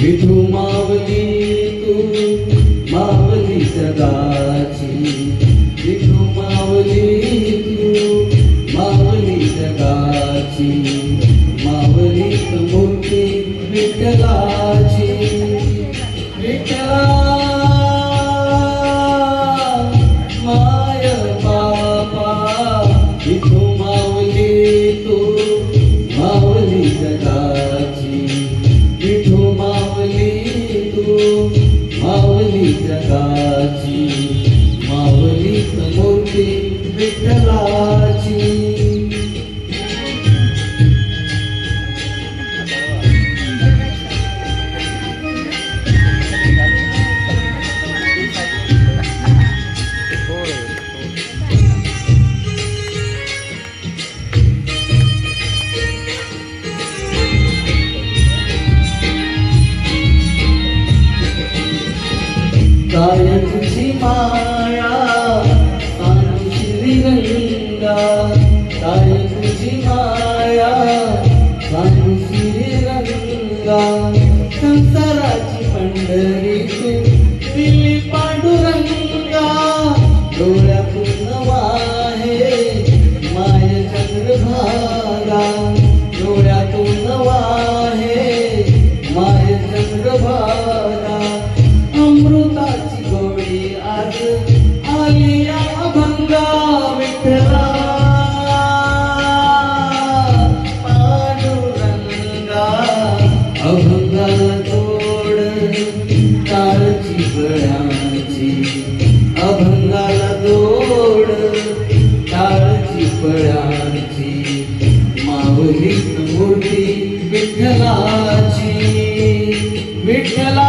विठू मावली तू मावली जगाची, विठू मावली तू मावली जगाची, मावलीत मूर्ती विठ्ठलाची. विठ्ठला माय बापा, विठू मावली तू मावली जगाची, विठू मावली तू मावली जगाची, मावलीत मूर्ती विठ्ठलाची. काय तुझी माया सांग श्रीरंगा, काय तुझी माया सांग श्रीरंगा. संसाराची पंढरी तू दिली पांडुरंगा, डोळ्यातून वाहे माय चंद्रभागा, डोळ्यातून वाहे माय चंद्रभागा. अमृताची गोडी आज आली अभंगा, विठ्ठला पांडुरंगा. अभंगाला जोड टाळची पळाची, अभंगाला जोड टाळची पळाची, माऊलीत मूर्ती विठ्ठलाची. विठ्ठला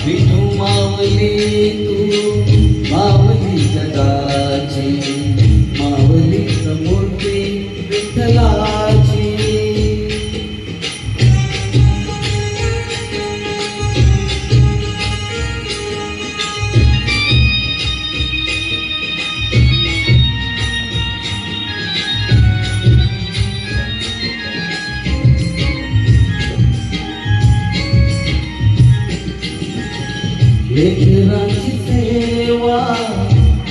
विठू मावली तू मावली जगाची, मावलीत मूर्ती विठ्ठलाची. लेकरांची सेवा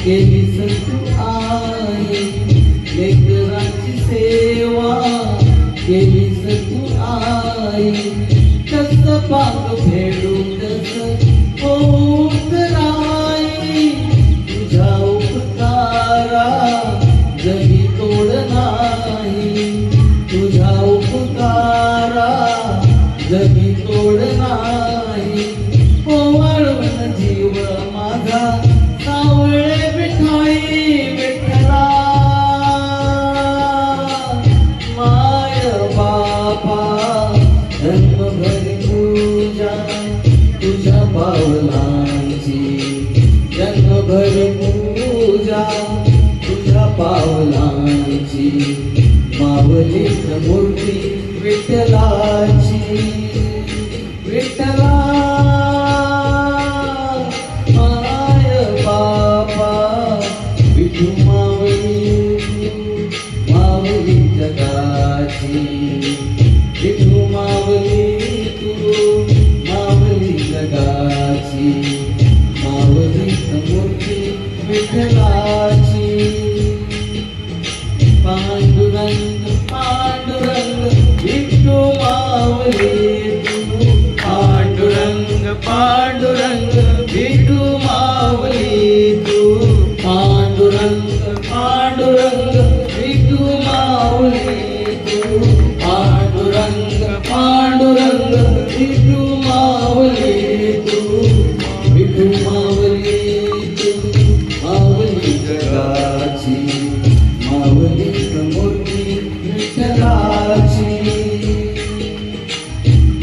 केलीस तू आई, लेकरांची सेवा केलीस तू आई. कसं पाक फेडू कसं होऊ राई, तुझ्या उपकारा जगी तोड नाही, तुझ्या उपकारा जगी तोड नाही. ओवाळून जीव माझा सावळे विठाई, विठ्ठला माय बापा. जन्मभरी पूजा तुझ्या पावलांची, जन्मभरी पूजा तुझ्या पावलांची, मावलीत मूर्ती विठ्ठलाची. विठ्ठला विठू मावली मावली जगाची, विठू मावली तू मावली जगाची, मावलीत मूर्ती विठ्ठलाची. पांडुरंग पांडुरंग विठू मावली तू, पांडुरंग पांडुरंग विठू मावली तू, पांडुरंग पांडुरंग विठू मावली तू, पांडुरंग पांडुरंग विठू मावली तू. विठू मावली तू मावली जगाची, मावलीत मूर्ती विठ्ठलाची,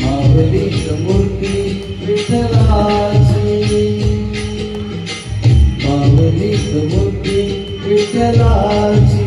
मावलीत मूर्ती विठ्ठलाची, मावलीत मूर्ती विठ्ठलाची.